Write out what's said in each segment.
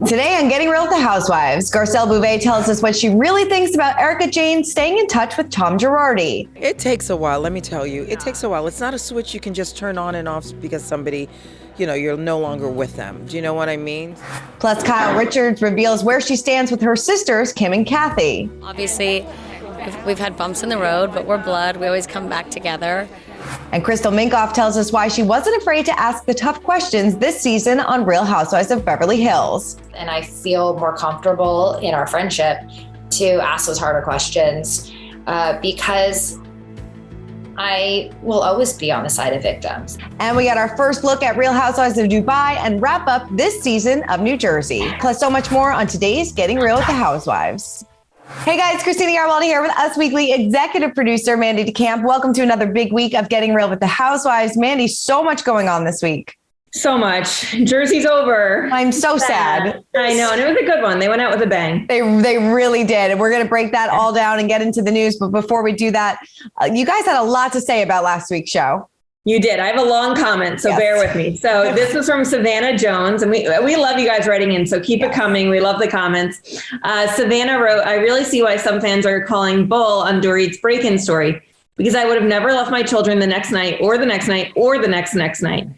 Today on Getting Real with the Housewives, Garcelle Beauvais tells us what she really thinks about Erika Jayne staying in touch with Tom Girardi. It takes a while, let me tell you. It takes a while. It's not a switch you can just turn on and off because somebody, you're no longer with them. Do you know what I mean? Plus, Kyle Richards reveals where she stands with her sisters, Kim and Kathy. Obviously, we've had bumps in the road, but we're blood. We always come back together. And Crystal Minkoff tells us why she wasn't afraid to ask the tough questions this season on Real Housewives of Beverly Hills. And I feel more comfortable in our friendship to ask those harder questions because I will always be on the side of victims. And we got our first look at Real Housewives of Dubai and wrap up this season of New Jersey. Plus so much more on today's Getting Real with the Housewives. Hey guys, Christina Garcelle here with Us Weekly executive producer Mandy DeCamp. Welcome to another big week of Getting Real with the Housewives. Mandy, so much going on this week. So much. Jersey's over. I'm so sad. I know, and it was a good one. They went out with a bang. They really did. And we're going to break that all down and get into the news. But before we do that, you guys had a lot to say about last week's show. You did. I have a long comment, so bear with me. So this was from Savannah Jones, and we love you guys writing in, so keep it coming. We love the comments. Savannah wrote, I really see why some fans are calling bull on Dorit's break-in story, because I would have never left my children the next night or the next night or the next night.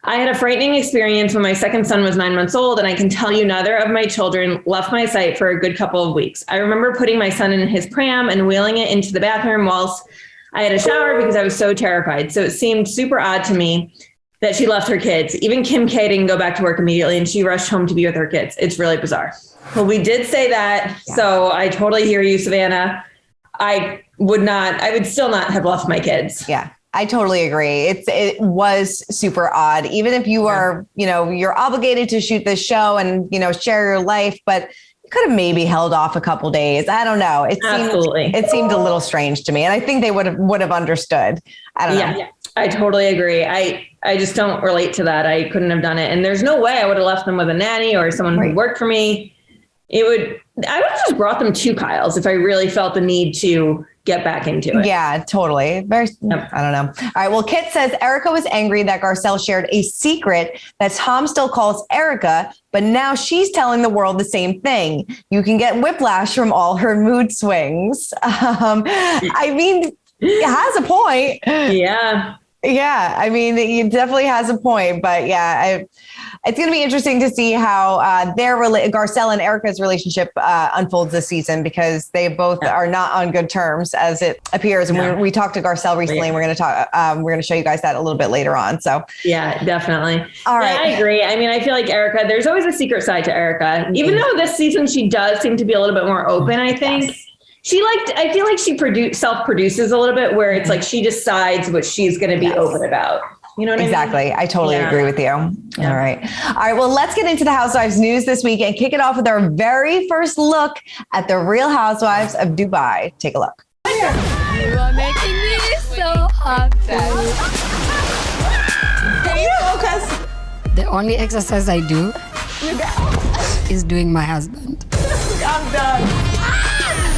I had a frightening experience when my second son was 9 months old, and I can tell you neither of my children left my sight for a good couple of weeks. I remember putting my son in his pram and wheeling it into the bathroom whilst I had a shower because I was so terrified. So it seemed super odd to me that she left her kids. Even Kim K didn't go back to work immediately and she rushed home to be with her kids. It's really bizarre. Well, we did say that. Yeah. So I totally hear you, Savannah. I would still not have left my kids. Yeah, I totally agree. It was super odd. Even if you are, you're obligated to shoot this show and, share your life, but could have maybe held off a couple days. I don't know. It seemed a little strange to me. And I think they would have understood. I don't know. Yeah, I totally agree. I just don't relate to that. I couldn't have done it. And there's no way I would have left them with a nanny or someone who worked for me. I would have just brought them to Kyle's if I really felt the need to get back into it. Yeah, totally. I don't know. All right. Well, Kit says Erika was angry that Garcelle shared a secret that Tom still calls Erika, but now she's telling the world the same thing. You can get whiplash from all her mood swings. I mean, it has a point. Yeah. Yeah. I mean, it definitely has a point, but yeah, it's going to be interesting to see how Garcelle and Erika's relationship unfolds this season, because they both are not on good terms as it appears. And we talked to Garcelle recently, and we're going to show you guys that a little bit later on. So yeah, definitely. All right. Yeah, I agree. I mean, I feel like Erika, there's always a secret side to Erika, even though this season she does seem to be a little bit more open, I think. Yes. I feel like she self-produces a little bit, where it's like she decides what she's going to be open about. You know what I mean? Exactly. I totally agree with you. Yeah. All right. Well, let's get into the Housewives news this week and kick it off with our very first look at the Real Housewives of Dubai. Take a look. You are making me so upset. Can you focus? The only exercise I do is doing my husband. I'm done.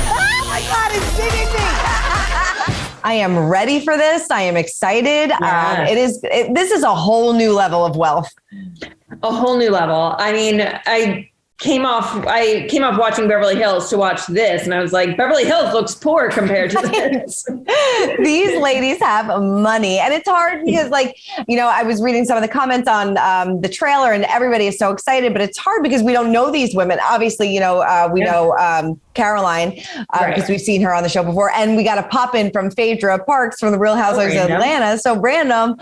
Oh my God, it's stinging me. I am ready for this. I am excited. Yeah. This is a whole new level of wealth. A whole new level. I mean, I came off watching Beverly Hills to watch this, and I was like, Beverly Hills looks poor compared to this. These ladies have money, and it's hard because, I was reading some of the comments on the trailer, and everybody is so excited, but it's hard because we don't know these women. Obviously, we know Caroline because we've seen her on the show before, and we got a pop in from Phaedra Parks from the Real Housewives of Atlanta. So random.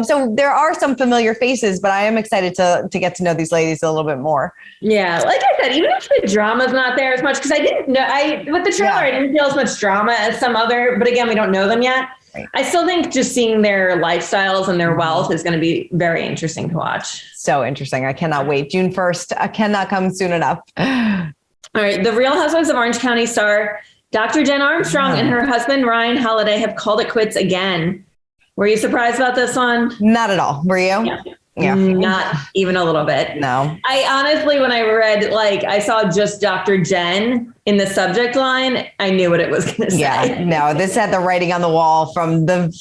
So there are some familiar faces, but I am excited to get to know these ladies a little bit more. Yeah, like I said, even if the drama's not there as much, because I didn't know, with the trailer, I didn't feel as much drama as some other, but again, we don't know them yet. Right. I still think just seeing their lifestyles and their wealth is going to be very interesting to watch. So interesting. I cannot wait. June 1st. I cannot come soon enough. All right. The Real Housewives of Orange County star Dr. Jen Armstrong and her husband, Ryan Holiday, have called it quits again. Were you surprised about this one? Not at all. Were you? Yeah. Not even a little bit. No. I honestly, when I read, I saw just Dr. Jen in the subject line, I knew what it was going to say. Yeah. No, this had the writing on the wall from the,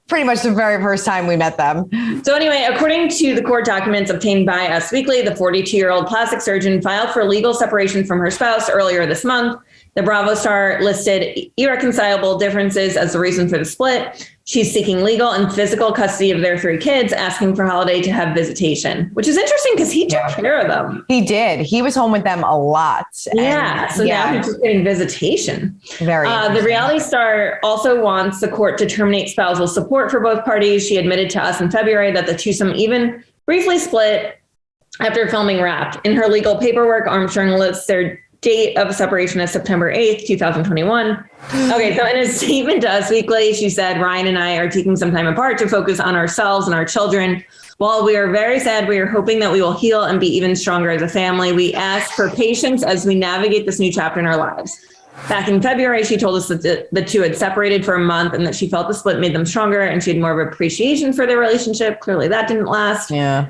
pretty much the very first time we met them. So anyway, according to the court documents obtained by Us Weekly, the 42-year-old plastic surgeon filed for legal separation from her spouse earlier this month. The Bravo star listed irreconcilable differences as the reason for the split. She's seeking legal and physical custody of their 3 kids, asking for Holiday to have visitation, which is interesting because he took care of them. He did. He was home with them a lot. Yeah. So now he's just getting visitation. Very the reality star also wants the court to terminate spousal support for both parties. She admitted to us in February that the twosome even briefly split after filming Wrapped. In her legal paperwork, Armstrong lists their date of separation as September 8th, 2021. Okay, so in a statement to Us Weekly, she said, Ryan and I are taking some time apart to focus on ourselves and our children. While we are very sad, we are hoping that we will heal and be even stronger as a family. We ask for patience as we navigate this new chapter in our lives. Back in February, she told us that the two had separated for a month and that she felt the split made them stronger and she had more of appreciation for their relationship. Clearly that didn't last. Yeah.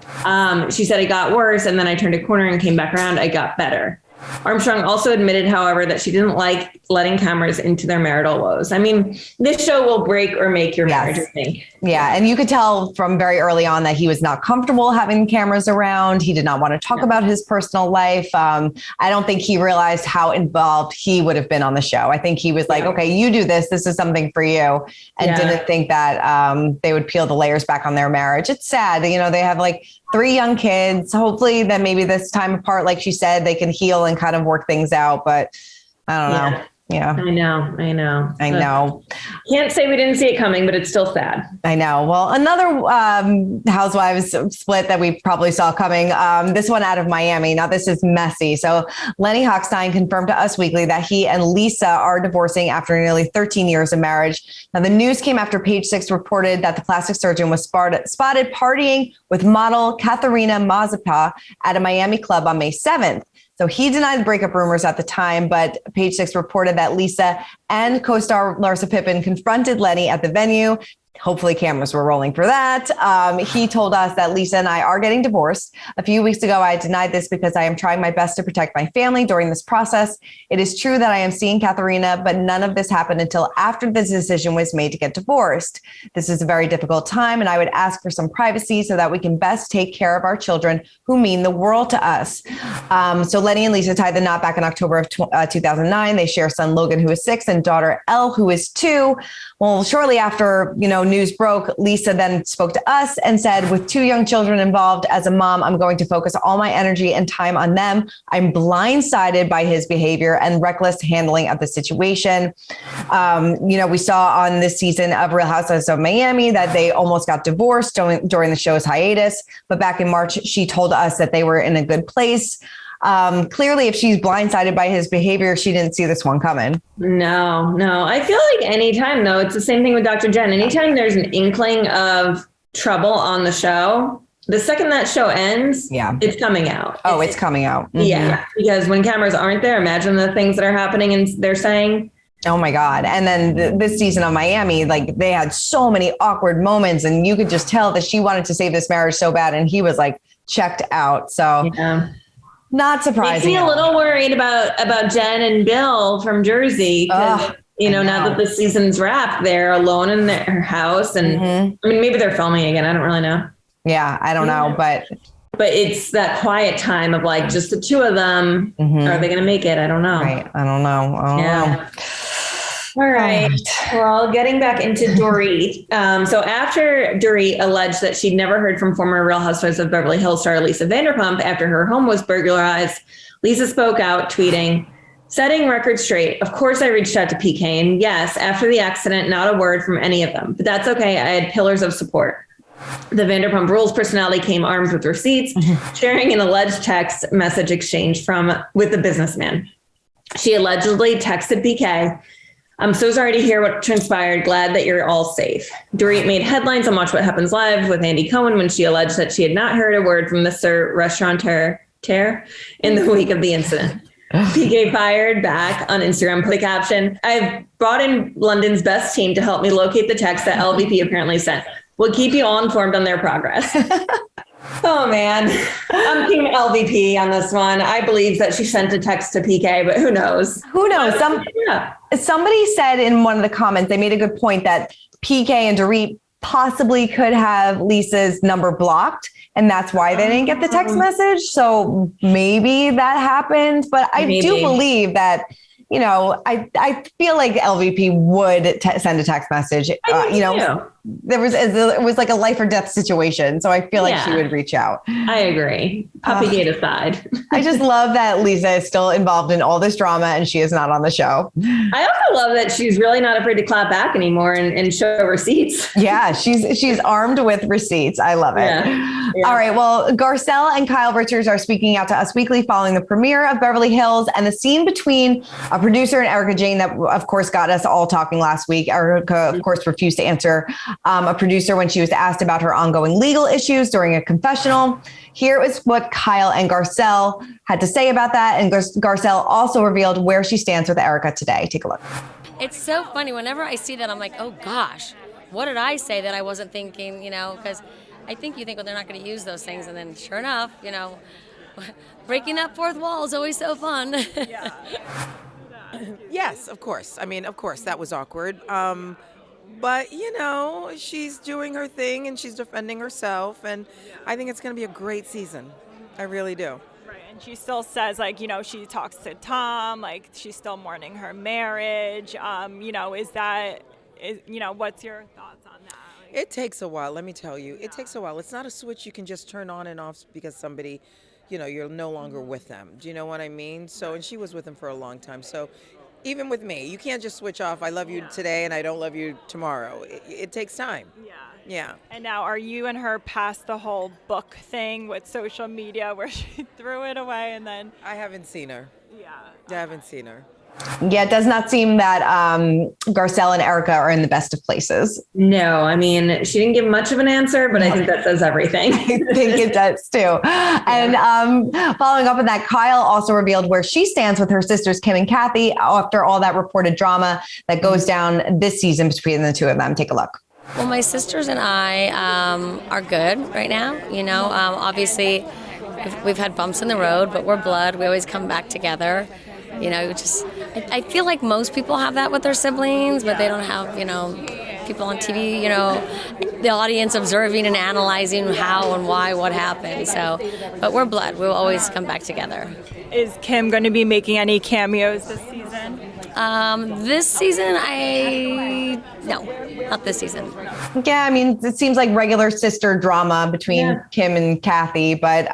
She said it got worse and then I turned a corner and came back around. I got better. Armstrong also admitted, however, that she didn't like letting cameras into their marital woes. I mean, this show will break or make your marriage, I think. Yeah. And you could tell from very early on that he was not comfortable having cameras around. He did not want to talk about his personal life. I don't think he realized how involved he would have been on the show. I think he was like, okay, you do this. This is something for you. And didn't think that they would peel the layers back on their marriage. It's sad. You know, they have like 3 young kids. Hopefully then maybe this time apart, like she said, they can heal and kind of work things out. But I don't know. Yeah. I know. Can't say we didn't see it coming, but it's still sad. I know. Well, another Housewives split that we probably saw coming, this one out of Miami. Now, this is messy. So Lenny Hochstein confirmed to Us Weekly that he and Lisa are divorcing after nearly 13 years of marriage. Now, the news came after Page Six reported that the plastic surgeon was spotted partying with model Katharina Mazepa at a Miami club on May 7th. So he denied the breakup rumors at the time, but Page Six reported that Lisa and co-star Larsa Pippen confronted Lenny at the venue. Hopefully cameras were rolling for that. He told us that Lisa and I are getting divorced. A few weeks ago, I denied this because I am trying my best to protect my family during this process. It is true that I am seeing Katharina, but none of this happened until after the decision was made to get divorced. This is a very difficult time, and I would ask for some privacy so that we can best take care of our children who mean the world to us. So Lenny and Lisa tied the knot back in October of 2009. They share son Logan, who is 6, and daughter Elle, who is 2. Well, shortly after, news broke, Lisa then spoke to us and said, with 2 young children involved, as a mom, I'm going to focus all my energy and time on them. I'm blindsided by his behavior and reckless handling of the situation. We saw on this season of Real Housewives of Miami that they almost got divorced during the show's hiatus. But back in March, she told us that they were in a good place. Clearly, if she's blindsided by his behavior, she didn't see this one coming. No. I feel like anytime, though, it's the same thing with Dr. Jen. Anytime there's an inkling of trouble on the show, the second that show ends, it's coming out. Oh, it's coming out. Mm-hmm. Yeah, because when cameras aren't there, imagine the things that are happening and they're saying. Oh my God. And then this season of Miami, like they had so many awkward moments and you could just tell that she wanted to save this marriage so bad. And he was like checked out. So not surprising. Makes me a little worried about Jen and Bill from Jersey. Now that the season's wrapped, they're alone in their house. And I mean, maybe they're filming again. I don't really know. Yeah, I don't know. But it's that quiet time of like just the 2 of them. Are they going to make it? I don't know. Right. I don't know. All right. Well, getting back into Dorit. So after Dorit alleged that she'd never heard from former Real Housewives of Beverly Hills star Lisa Vanderpump after her home was burglarized, Lisa spoke out, tweeting, setting records straight. Of course, I reached out to PK, and yes, after the accident, not a word from any of them, but that's okay. I had pillars of support. The Vanderpump Rules personality came armed with receipts, sharing an alleged text message exchange with the businessman. She allegedly texted PK, I'm so sorry to hear what transpired. Glad that you're all safe. Dorit made headlines on Watch What Happens Live with Andy Cohen when she alleged that she had not heard a word from Mr. Restaurateur in the week of the incident. PK fired back on Instagram with the caption, I've brought in London's best team to help me locate the text that LVP apparently sent. We'll keep you all informed on their progress. Oh, man. I'm team LVP on this one. I believe that she sent a text to PK, but who knows? Who knows? Somebody said in one of the comments, they made a good point that PK and Dorit possibly could have Lisa's number blocked. And that's why they didn't get the text message. So maybe that happened. But I do believe that, you know, I feel like LVP would send a text message. You know, it was like a life or death situation. So I feel like she would reach out. I agree. Puppygate aside. I just love that Lisa is still involved in all this drama and she is not on the show. I also love that she's really not afraid to clap back anymore and show receipts. Yeah, she's armed with receipts. I love it. Yeah. All right. Well, Garcelle and Kyle Richards are speaking out to Us Weekly following the premiere of Beverly Hills and the scene between a producer and Erika Jayne that, of course, got us all talking last week. Erika, of course, refused to answer a producer when she was asked about her ongoing legal issues during a confessional. Here is what Kyle and Garcelle had to say about that. And Garcelle also revealed where she stands with Erika today. Take a look. It's so funny. Whenever I see that, I'm like, oh, gosh, what did I say that I wasn't thinking, you know, because I think you think, well, they're not going to use those things. And then sure enough, you know, breaking that fourth wall is always so fun. Yes, of course. I mean, of course, that was awkward. But, you know, she's doing her thing and she's defending herself. And I think it's going to be a great season. I really do. Right. And she still says, like, you know, she talks to Tom, like, she's still mourning her marriage. You know, you know, what's your thoughts on that? Like, it takes a while. Let me tell you, it takes a while. It's not a switch you can just turn on and off because somebody, you know, you're no longer with them. Do you know what I mean? So, and she was with him for a long time. So even with me, you can't just switch off. I love you today and I don't love you tomorrow. It takes time. Yeah. And now, are you and her past the whole book thing with social media where she threw it away and then? I haven't seen her. I haven't seen her. Yeah, it does not seem that Garcelle and Erika are in the best of places. No, I mean, she didn't give much of an answer, but I think that says everything. I think it does too. And following up on that, Kyle also revealed where she stands with her sisters, Kim and Kathy, after all that reported drama that goes down this season between the two of them. Take a look. Well, my sisters and I are good right now. You know, obviously we've had bumps in the road, but we're blood. We always come back together. You know, I feel like most people have that with their siblings, but they don't have, you know, people on TV, you know, the audience observing and analyzing how and why, what happened. So, but we're blood. We'll always come back together. Is Kim going to be making any cameos this season? This season, no, not this season. Yeah, I mean, it seems like regular sister drama between Kim and Kathy, but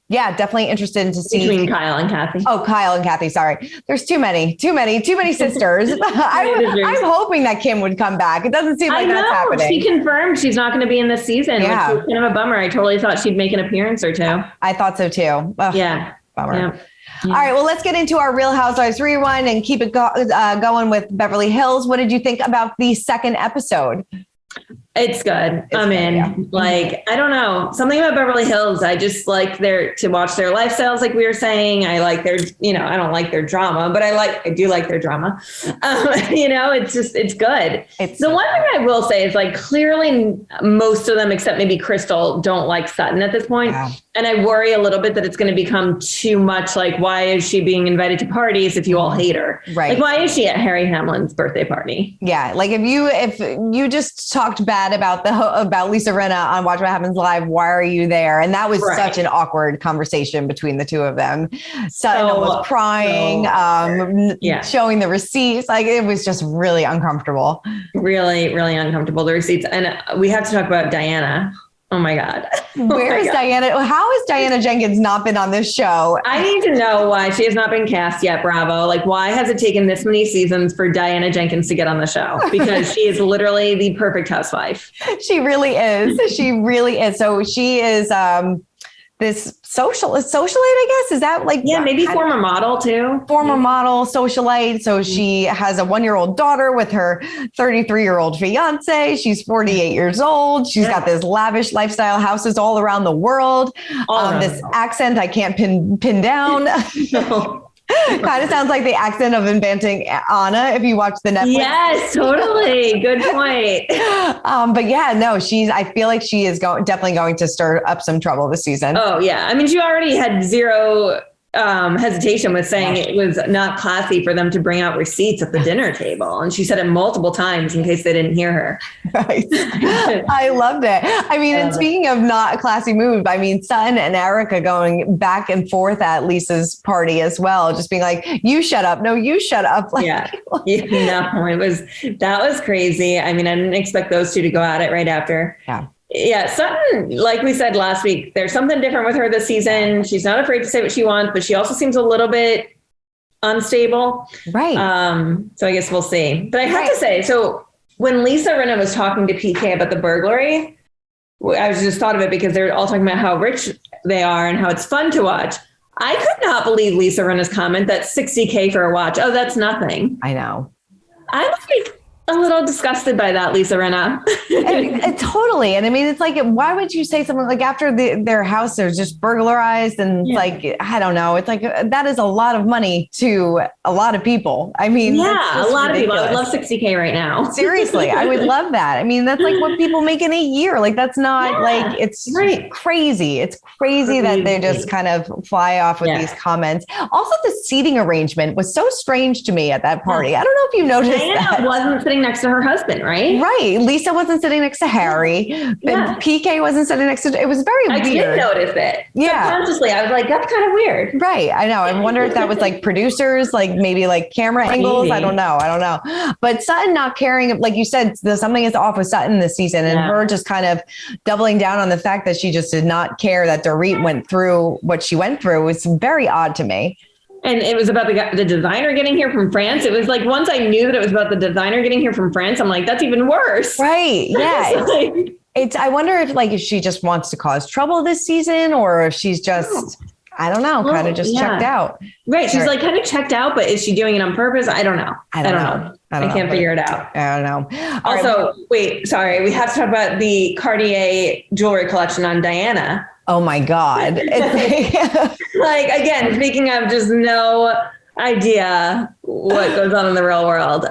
yeah, definitely interested to see. Between Kyle and Kathy. Oh, Kyle and Kathy, sorry. There's too many sisters. I'm hoping that Kim would come back. It doesn't seem like that's happening. She confirmed she's not going to be in this season, which was kind of a bummer. I totally thought she'd make an appearance or two. I thought so too. Ugh, yeah. Bummer. Yeah. All right, well, let's get into our Real Housewives rewind and keep it going with Beverly Hills. What did you think about the second episode? It's good. I'm in. Yeah. Like, I don't know. Something about Beverly Hills. I just like to watch their lifestyles, like we were saying. I like their, you know, I don't like their drama, but I do like their drama. You know, it's good. The one thing I will say is, like, clearly most of them, except maybe Crystal, don't like Sutton at this point. Yeah. And I worry a little bit that it's going to become too much. Like, why is she being invited to parties if you all hate her? Right. Like, why is she at Harry Hamlin's birthday party? Yeah. Like, if you just talked bad about Lisa Rinna on Watch What Happens Live, why are you there? And that was such an awkward conversation between the two of them. Sutton was crying, showing the receipts. Like, it was just really uncomfortable. Really, really uncomfortable, the receipts. And we have to talk about Diana. Oh my God. Where is Diana? How has Diana Jenkins not been on this show? I need to know why she has not been cast yet. Bravo. Like, why has it taken this many seasons for Diana Jenkins to get on the show? Because she is literally the perfect housewife. She really is. She really is. So she is this socialite, I guess. Is that like... Yeah, maybe former model too. Former model, socialite. So she has a 1-year-old daughter with her 33-year-old fiance. She's 48 years old. She's got this lavish lifestyle, houses all around the world. This accent I can't pin down. No. Kind of sounds like the accent of Inventing Anna if you watch the Netflix. Yes, totally. Good point. But yeah, no, I feel like she is definitely going to stir up some trouble this season. Oh yeah. I mean, she already had zero hesitation with saying it was not classy for them to bring out receipts at the dinner table. And she said it multiple times in case they didn't hear her. Right. I loved it. I mean, and speaking of not a classy move, I mean, Sutton and Erika going back and forth at Lisa's party as well, just being like, you shut up. No, you shut up. Like, No, that was crazy. I mean, I didn't expect those two to go at it right after. Yeah, Sutton, like we said last week, there's something different with her this season. She's not afraid to say what she wants, but she also seems a little bit unstable. Right. So I guess we'll see. But I have to say, so when Lisa Rinna was talking to PK about the burglary, I was just thought of it because they're all talking about how rich they are and how it's fun to watch. I could not believe Lisa Rinna's comment that $60K for a watch. Oh, that's nothing. I know. I'm like a little disgusted by that, Lisa Rinna. Totally. And I mean, it's like, why would you say something like after their house is just burglarized and like, I don't know. It's like, that is a lot of money to a lot of people. I mean, a lot of people. I would love 60K right now. Seriously. I would love that. I mean, that's like what people make in a year. Like that's not like, it's crazy. It's crazy that they just kind of fly off with these comments. Also, the seating arrangement was so strange to me at that party. I don't know if you noticed that. Wasn't sitting next to her husband, right? Right. Lisa wasn't sitting next to Harry. And PK wasn't sitting next to. It was very weird. I did notice it. Yeah. Subconsciously, I was like, that's kind of weird. Right. I know. I wonder if that was like producers, like maybe like camera angles. I don't know. But Sutton not caring, like you said, something is off with Sutton this season, and her just kind of doubling down on the fact that she just did not care that Dorit went through what she went through was very odd to me. And it was about the designer getting here from France. It was like, once I knew that it was about the designer getting here from France, I'm like, that's even worse. Right. Yeah. I wonder if she just wants to cause trouble this season, or if she's just, I don't know, kind of just checked out. Right. She's like kind of checked out, but is she doing it on purpose? I don't know. I don't know. I can't figure it out. I don't know. Also, wait, sorry. We have to talk about the Cartier jewelry collection on Diana. Oh my God. It's like, again, speaking of just no idea what goes on in the real world.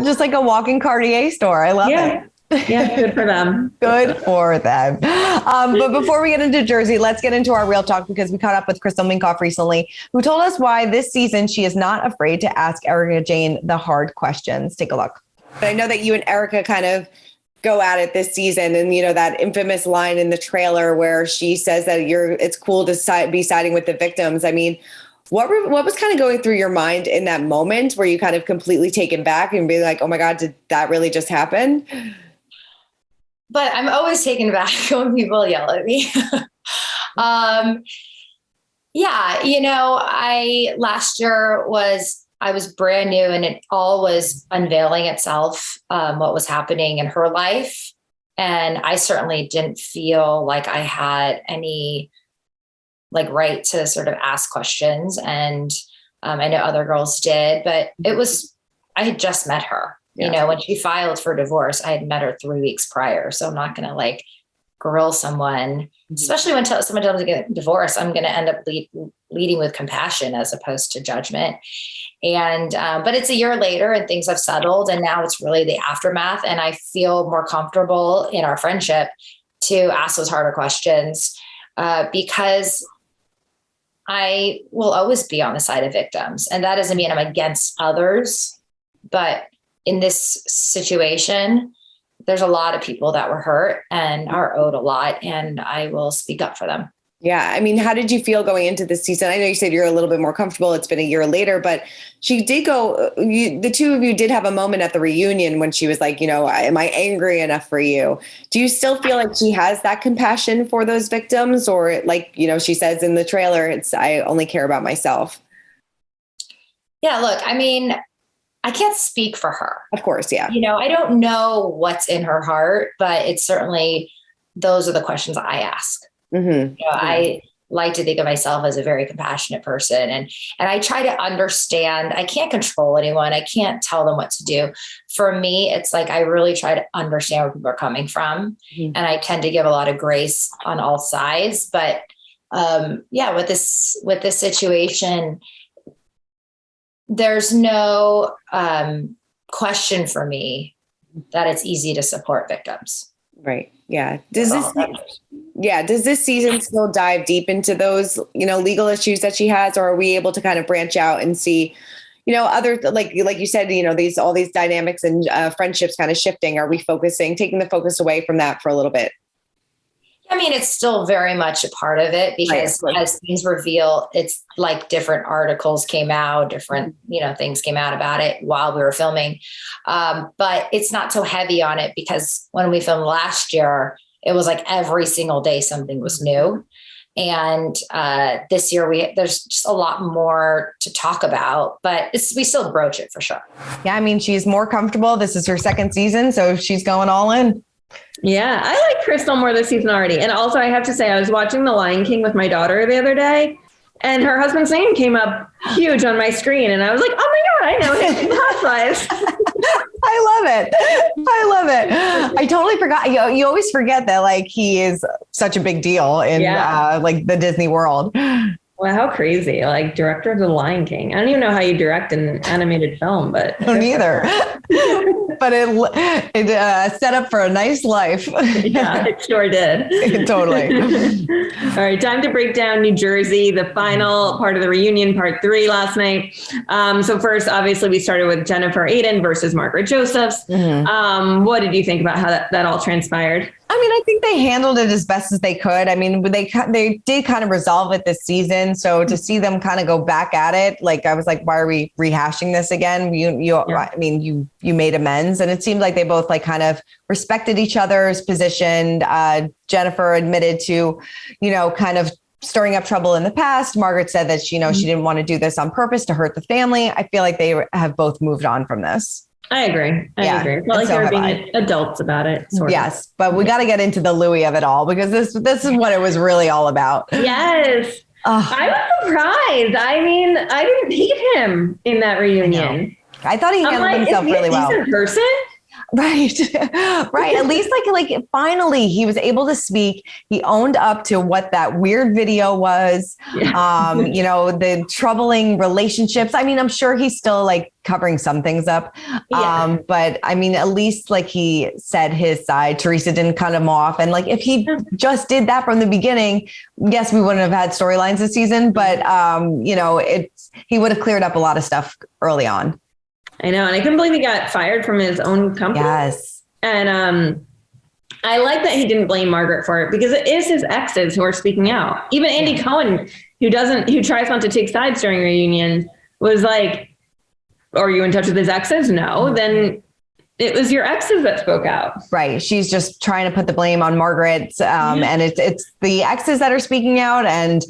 Just like a walking Cartier store. I love it. Yeah, good for them. Good for them. But before we get into Jersey, let's get into our real talk, because we caught up with Crystal Minkoff recently, who told us why this season she is not afraid to ask Erika Jayne the hard questions. Take a look. I know that you and Erika kind of go at it this season, and that infamous line in the trailer where she says that it's cool to be siding with the victims. I mean, what was kind of going through your mind in that moment? Were you kind of completely taken back and being like, oh my God, did that really just happen? But I'm always taken back when people yell at me. Last year I was brand new, and it all was unveiling itself, what was happening in her life. And I certainly didn't feel like I had any right to sort of ask questions. And I know other girls did, but I had just met her. Yeah. When she filed for divorce, I had met her 3 weeks prior. So I'm not going to grill someone, especially when someone tells me to get divorced. I'm going to end up leading with compassion as opposed to judgment. And, but it's a year later and things have settled, and now it's really the aftermath. And I feel more comfortable in our friendship to ask those harder questions, because I will always be on the side of victims. And that doesn't mean I'm against others, but in this situation, there's a lot of people that were hurt and are owed a lot, and I will speak up for them. Yeah. I mean, how did you feel going into this season? I know you said you're a little bit more comfortable. It's been a year later, but she did the two of you did have a moment at the reunion when she was like, am I angry enough for you? Do you still feel like she has that compassion for those victims? Or she says in the trailer, I only care about myself. Yeah, look, I mean, I can't speak for her. Of course, yeah. I don't know what's in her heart, but it's certainly, those are the questions I ask. Mm-hmm. I like to think of myself as a very compassionate person, and I try to understand. I can't control anyone. I can't tell them what to do. For me, it's like I really try to understand where people are coming from, and I tend to give a lot of grace on all sides. But with this situation, there's no question for me that it's easy to support victims. Right. Yeah. Does this season still dive deep into those, legal issues that she has, or are we able to kind of branch out and see, other, like you said, all these dynamics and friendships kind of shifting? Are we taking the focus away from that for a little bit? I mean, it's still very much a part of it because as things reveal, it's like different articles came out, different, things came out about it while we were filming. But it's not so heavy on it because when we filmed last year, it was like every single day something was new. And this year there's just a lot more to talk about, but we still broach it for sure. Yeah. I mean, she's more comfortable. This is her second season, so she's going all in. Yeah, I like Crystal more this season already. And also, I have to say, I was watching The Lion King with my daughter the other day, and her husband's name came up huge on my screen. And I was like, oh my God, I know him from Housewives. I love it. I totally forgot. You always forget that like he is such a big deal in like the Disney world. Well, how crazy. Like director of The Lion King. I don't even know how you direct an animated film, but no, neither. But it set up for a nice life. Yeah, it sure did. Totally. All right, time to break down New Jersey, the final part of the reunion, part 3 last night. So first, obviously, we started with Jennifer Aiden versus Margaret Josephs. Mm-hmm. What did you think about how that all transpired? I mean, I think they handled it as best as they could. I mean, they did kind of resolve it this season. So to see them kind of go back at it, like I was like, why are we rehashing this again? I mean, you made amends, and it seemed like they both like kind of respected each other's position. Jennifer admitted to, kind of stirring up trouble in the past. Margaret said that she didn't want to do this on purpose to hurt the family. I feel like they have both moved on from this. I agree. I agree. Well, like they're being adults about it. Sort of. But we got to get into the Louis of it all because this is what it was really all about. Yes. I was surprised. I mean, I didn't hate him in that reunion. I thought he handled himself really well. He's a person. Right. Right. At least like finally he was able to speak. He owned up to what that weird video was, the troubling relationships. I mean, I'm sure he's still like covering some things up. But I mean, at least like he said his side. Teresa didn't cut him off. And like, if he just did that from the beginning, yes, we wouldn't have had storylines this season, but he would have cleared up a lot of stuff early on. I know. And I couldn't believe he got fired from his own company. Yes. And I like that he didn't blame Margaret for it because it is his exes who are speaking out. Even Andy Cohen, who tries not to take sides during reunion, was like, are you in touch with his exes? No. Then it was your exes that spoke out. Right. She's just trying to put the blame on Margaret. And it's the exes that are speaking out. And,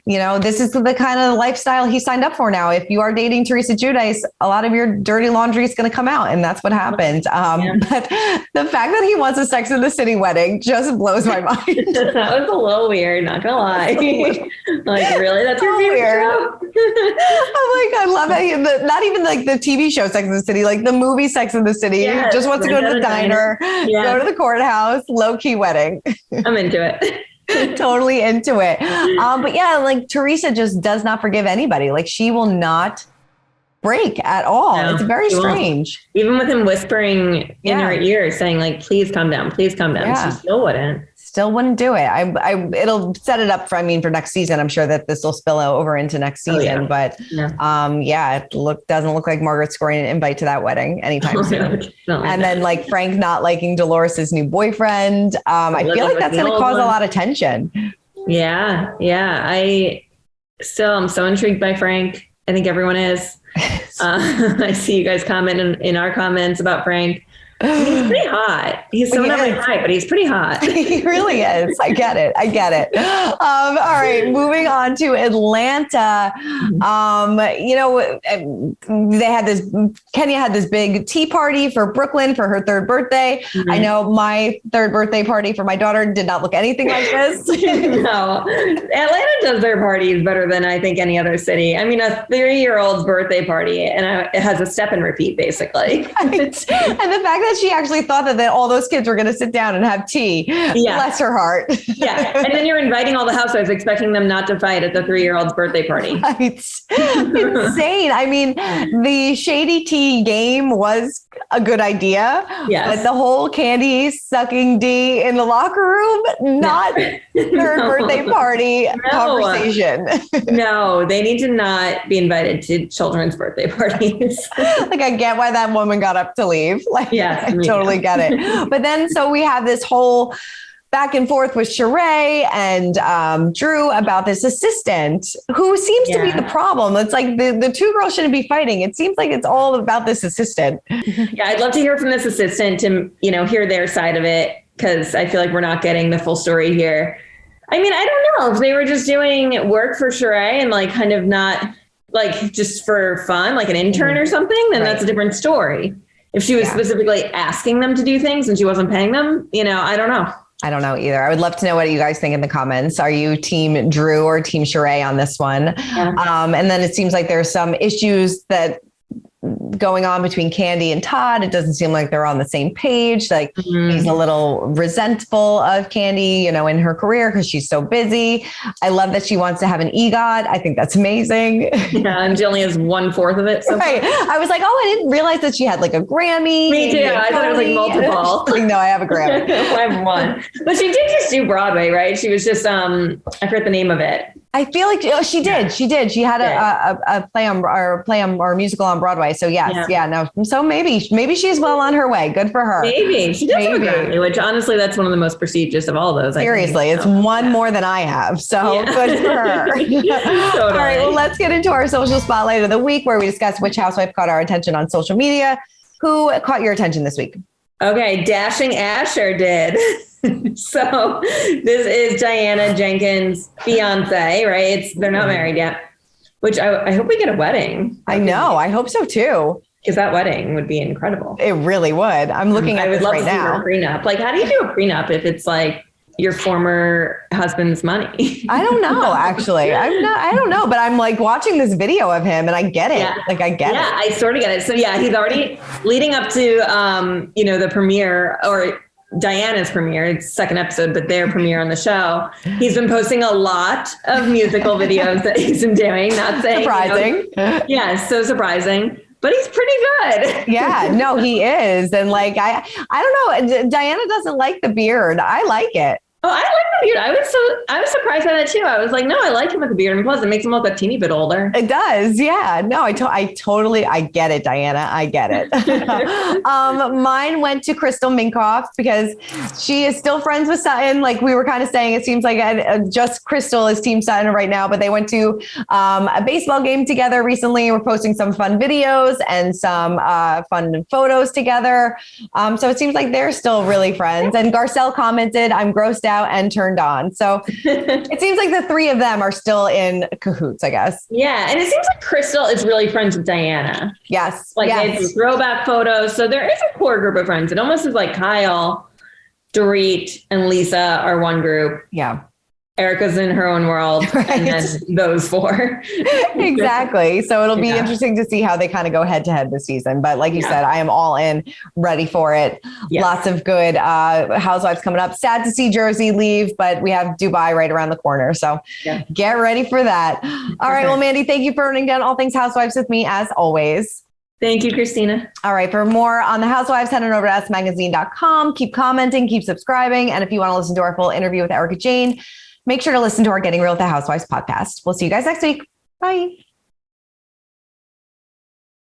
this is the kind of lifestyle he signed up for now. If you are dating Teresa Giudice, a lot of your dirty laundry is going to come out. And that's what happened. But the fact that he wants a Sex and the City wedding just blows my mind. That was a little weird, not going to lie. Like, really? That's your favorite show? I'm like, I love it. Not even like the TV show Sex and the City, like the movie Sex and the City. Yes, just wants to go to the diner, go to the courthouse, low-key wedding. I'm into it. Totally into it. But yeah, like Teresa just does not forgive anybody. Like she will not break at all. No, it's very strange. Won't. Even with him whispering in her ear saying like, please calm down, please calm down. Yeah. She still wouldn't do it. It'll set it up for next season. I'm sure that this will spill over into next season, but it doesn't look like Margaret's scoring an invite to that wedding anytime soon. And then like Frank not liking Dolores's new boyfriend. I feel like that's going to cause a lot of tension. Yeah. I'm so intrigued by Frank. I think everyone is. I see you guys comment in our comments about Frank. He's pretty hot. He's so not high, but he's pretty hot. He really is. I get it. All right. Moving on to Atlanta. Kenya had this big tea party for Brooklyn for her 3rd birthday. Mm-hmm. I know my 3rd birthday party for my daughter did not look anything like this. No, Atlanta does their parties better than I think any other city. I mean, a 3-year-old's birthday party and it has a step and repeat basically. Right. And the fact that that she actually thought that all those kids were going to sit down and have tea. Yeah. Bless her heart. Yeah. And then you're inviting all the housewives, expecting them not to fight at the 3-year-old's birthday party. Right. Insane. I mean, the shady tea game was a good idea. Yes. But the whole candy sucking D in the locker room, not third birthday party conversation. No, they need to not be invited to children's birthday parties. Like, I get why that woman got up to leave. Like, yeah, I totally get it. But then, so we have this whole back and forth with Sheree and Drew about this assistant who seems to be the problem. It's like the two girls shouldn't be fighting. It seems like it's all about this assistant. Yeah, I'd love to hear from this assistant to, hear their side of it, because I feel like we're not getting the full story here. I mean, I don't know if they were just doing work for Sheree and like kind of not like just for fun, like an intern or something, then that's a different story. If she was specifically asking them to do things and she wasn't paying them, I don't know. I don't know either. I would love to know what you guys think in the comments. Are you team Drew or team Sheree on this one? Yeah. And then it seems like there's some issues that going on between Candy and Todd. It doesn't seem like they're on the same page. Like he's a little resentful of Candy, in her career because she's so busy. I love that she wants to have an EGOT. I think that's amazing. Yeah, and she only has 1/4 of it. So right. I was like, I didn't realize that she had like a Grammy. Me too. I thought it was like multiple. Like, no, I have a Grammy. I have one. But she did just do Broadway, right? She was just, I forget the name of it. I feel like she did. She did. She had a play or musical on Broadway. So yes, no. So maybe she's well on her way. Good for her. Maybe she does have a Grammy, which honestly, that's one of the most prestigious of all those. Seriously, it's one more than I have. So good for her. Totally. All right. Well, let's get into our social spotlight of the week, where we discuss which housewife caught our attention on social media. Who caught your attention this week? Okay, Dashing Asher did. So this is Diana Jenkins' fiance, right? They're not married yet, which I hope we get a wedding. I know. I hope so too. Because that wedding would be incredible. It really would. I'm looking at this right now. I would love to see a prenup. Like, how do you do a prenup if it's like your former husband's money? I don't know, actually. I don't know, but I'm like watching this video of him and I get it. Yeah. Like, I get it. Yeah, I sort of get it. So yeah, he's already leading up to, the premiere, or Diana's premiere. It's second episode, but their premiere on the show. He's been posting a lot of musical videos that he's been doing. Not saying surprising. So surprising. But he's pretty good. Yeah, no, he is. And like, I don't know. Diana doesn't like the beard. I like it. Oh, I like the beard. I was surprised by that too. I was like, no, I like him with the beard. And plus, it makes him look a teeny bit older. It does. Yeah. No, I totally get it, Diana. I get it. Mine went to Crystal Minkoff because she is still friends with Sutton. Like we were kind of saying, it seems like just Crystal is Team Sutton right now, but they went to a baseball game together recently. We're posting some fun videos and some fun photos together. So it seems like they're still really friends. And Garcelle commented, "I'm grossed out and turned on." So it seems like the three of them are still in cahoots, I guess. Yeah. And it seems like Crystal is really friends with Diana. Yes. Like they have some throwback photos. So there is a core group of friends. It almost is like Kyle, Dorit, and Lisa are one group. Yeah. Erika's in her own world, right. And then those four. Exactly. So it'll be interesting to see how they kind of go head to head this season. But like you said, I am all in, ready for it. Yes. Lots of good housewives coming up. Sad to see Jersey leave, but we have Dubai right around the corner. So get ready for that. All right. Well, Mandy, thank you for running down all things housewives with me as always. Thank you, Christina. All right. For more on the Housewives, head on over to smagazine.com. Keep commenting, keep subscribing. And if you want to listen to our full interview with Erika Jayne, make sure to listen to our Getting Real with the Housewives podcast. We'll see you guys next week. Bye.